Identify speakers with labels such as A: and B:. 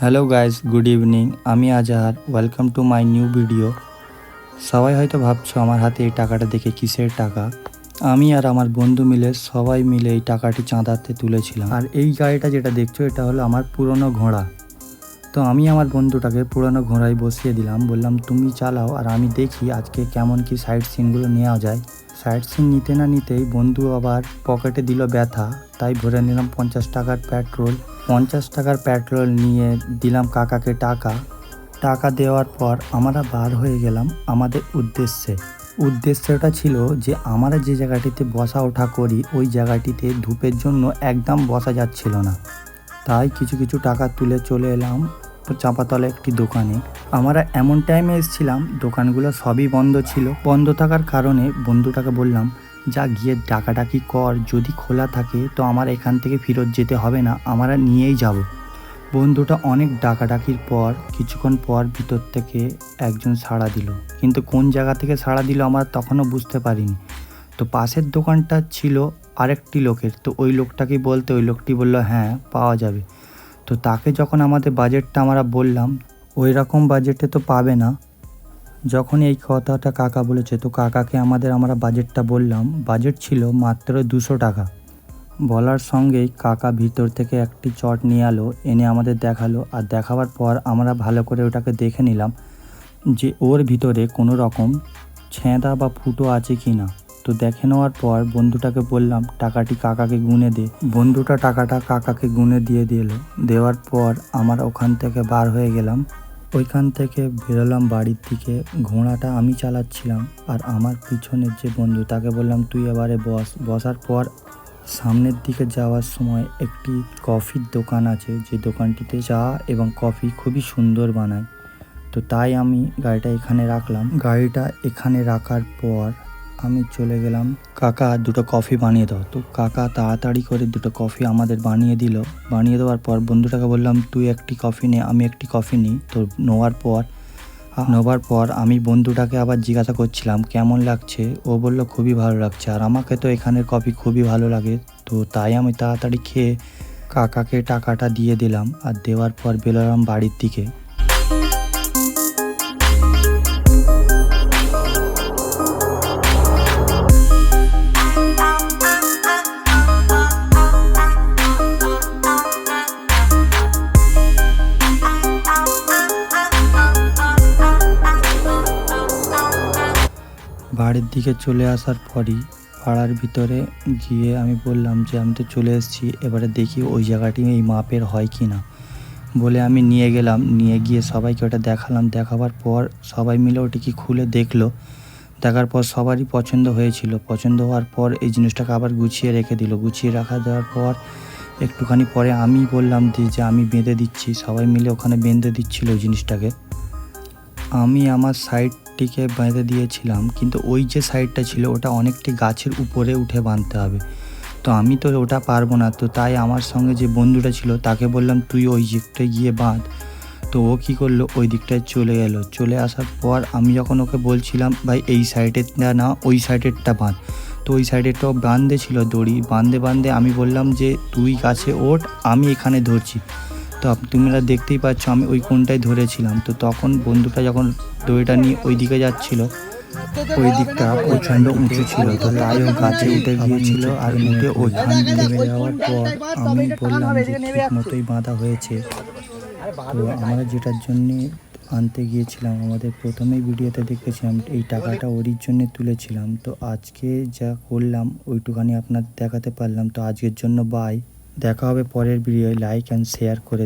A: Hello guys, good evening. আমি Azhar, welcome to my new video. সবাই হয়তো ভাবছো আমার হাতে এই টাকাটা দেখে কিসের টাকা। আমি আর আমার বন্ধু মিলে সবাই মিলে এই টাকাটি চাঁদাতে তুলেছিলাম। আর এই গাড়িটা যেটা দেখছো এটা হলো আমার পুরনো ঘোড়া। তো আমি আমার বন্ধুটাকে পুরনো ঘোড়ায় বসিয়ে দিলাম, বললাম তুমি চালাও আর আমি দেখি আজকে কেমন কি সাইড সিনগুলো নেওয়া যায়। সাইড সিন নিতে না নিতেই বন্ধু আবার পকেটে দিল ব্যথা, তাই ভরে নিলাম 50 টাকার পেট্রোল। 50 টাকার পেট্রোল নিয়ে দিলাম কাকাকে টাকা দেওয়ার পর আমরা বার হয়ে গেলাম আমাদের উদ্দেশ্যটা ছিল যে আমরা যে জায়গাটিতে বসা ওঠা করি ওই জায়গাটিতে ধূপের জন্য একদম বসা যাচ্ছিল না। তাই কিছু কিছু টাকা তুলে চলে এলাম চাঁপাতলা একটি দোকানে। আমরা এমন টাইমে এসেছিলাম দোকানগুলো সবই বন্ধ ছিল। বন্ধ থাকার কারণে বন্ধুটাকে বললাম, যা গিয়ে ডাকাডাকি কর, যদি খোলা থাকে তো আমার এখান থেকে ফেরত যেতে হবে না, আমরা নিয়েই যাব। বন্ধুটা অনেক ডাকাডাকির পর কিছুক্ষণ পর ভিতর থেকে একজন সাড়া দিল, কিন্তু কোন জায়গা থেকে সাড়া দিল আমরা তখনও বুঝতে পারিনি। তো পাশের দোকানটা ছিল আরেকটি লোকের, তো ওই লোকটাকে বলতে ওই লোকটি বলল হ্যাঁ পাওয়া যাবে। তো তাকে যখন আমাদের বাজেটটা আমরা বললাম, ওই রকম বাজেটে তো পাবে না। যখন এই কথাটা কাকা বলেছে তো কাকাকে আমরা বাজেটটা বললাম, বাজেট ছিল মাত্র 200 টাকা। বলার সঙ্গেই কাকা ভিতর থেকে একটি চট নিয়ে এলো, এনে আমাদের দেখালো। আর দেখাবার পর আমরা ভালো করে ওটাকে দেখে নিলাম যে ওর ভিতরে কোনো রকম ছেঁদা বা ফুটো আছে কি না। তো দেখে নেওয়ার পর বন্ধুটাকে বললাম টাকাটি কাকাকে গুনে দে। বন্ধুটা টাকাটা কাকাকে গুনে দিয়ে দিল। দেওয়ার পর আমরা ওখান থেকে বার হয়ে গেলাম। ওইখান থেকে বেরোলাম বাড়ির দিকে। ঘোড়াটা আমি চালাচ্ছিলাম আর আমার পিছনের যে বন্ধু তাকে বললাম তুই এবারে বসার পর সামনের দিকে যাওয়ার সময় একটি কফির দোকান আছে, যে দোকানটিতে চা এবং কফি খুবই সুন্দর বানায়। তো তাই আমি গাড়িটা এখানে রাখলাম। গাড়িটা এখানে রাখার পর আমি চলে গেলাম, কাকা দুটো কফি বানিয়ে দাও। তো কাকা তাড়াতাড়ি করে দুটো কফি আমাদের বানিয়ে দিল। বানিয়ে দেওয়ার পর বন্ধুটাকে বললাম তুই একটি কফি নে, আমি একটি কফি নিই। তো নেওয়ার পর আমি বন্ধুটাকে আবার জিজ্ঞাসা করছিলাম কেমন লাগছে। ও বলল খুবই ভালো লাগছে, আর আমাকে তো এখানের কফি খুবই ভালো লাগে। তো তাই আমি তাড়াতাড়ি খেয়ে কাকাকে টাকাটা দিয়ে দিলাম। আর দেওয়ার পর বেরোলাম বাড়ির দিকে। বাড়ির দিকে চলে আসার পরই পাড়ার ভিতরে গিয়ে আমি বললাম যে আমি তো চলে এসেছি, এবারে দেখি ওই জায়গাটি এই মাপের হয় কি না বলে আমি নিয়ে গেলাম। নিয়ে গিয়ে সবাইকে ওটা দেখালাম। দেখাবার পর সবাই মিলে ওটিকে খুলে দেখলো। দেখার পর সবারই পছন্দ হয়েছিল। পছন্দ হওয়ার পর এই জিনিসটাকে আবার গুছিয়ে রেখে দিল। গুছিয়ে রাখা দেওয়ার পর একটুখানি পরে আমি বললাম যে আমি বেঁধে দিচ্ছি। সবাই মিলে ওখানে বেঁধে দিচ্ছিল ওই জিনিসটাকে। আমি আমার সাইডটিকে বেঁধে দিয়েছিলাম, কিন্তু ওই যে সাইডটা ছিল ওটা অনেকটি গাছের উপরে উঠে বাঁধতে হবে। তো আমি তো ওটা পারবো না। তো তাই আমার সঙ্গে যে বন্ধুটা ছিল তাকে বললাম তুই ওই দিকটায় গিয়ে বাঁধ। তো ও কী করলো, ওই দিকটায় চলে গেল। চলে আসার পর আমি যখন ওকে বলছিলাম ভাই এই সাইডেরটা না ওই সাইডেরটা বাঁধ, তো ওই সাইডেরটাও বাঁধে ছিল দড়ি। বাঁধে আমি বললাম যে তুই গাছে ওঠ, আমি এখানে ধরছি। তো তোমরা দেখতেই পাচ্ছ আমি ওই কোণটায় ধরেছিলাম। তো তখন বন্ধুটা যখন দড়িটা নিয়ে ওই দিকে যাচ্ছিল, ওই দিকটা প্রচণ্ড উঁচু ছিল। তো তাই ও গাছে উঠে গিয়েছিল। আর উঠে ওইখান নেমে যাওয়ার পর আমি বললাম যে ঠিক মতোই বাঁধা হয়েছে। তো আমরা যেটার জন্যে আনতে গিয়েছিলাম, আমাদের প্রথমেই ভিডিওতে দেখেছিলাম এই টাকাটা ওরই জন্যে তুলেছিলাম। তো আজকে যা করলাম ওইটুখানি আপনাদের দেখাতে পারলাম। তো আজকের জন্য বাই, দেখা হবে পরের ভিডিওয়। লাইক অ্যান্ড শেয়ার করে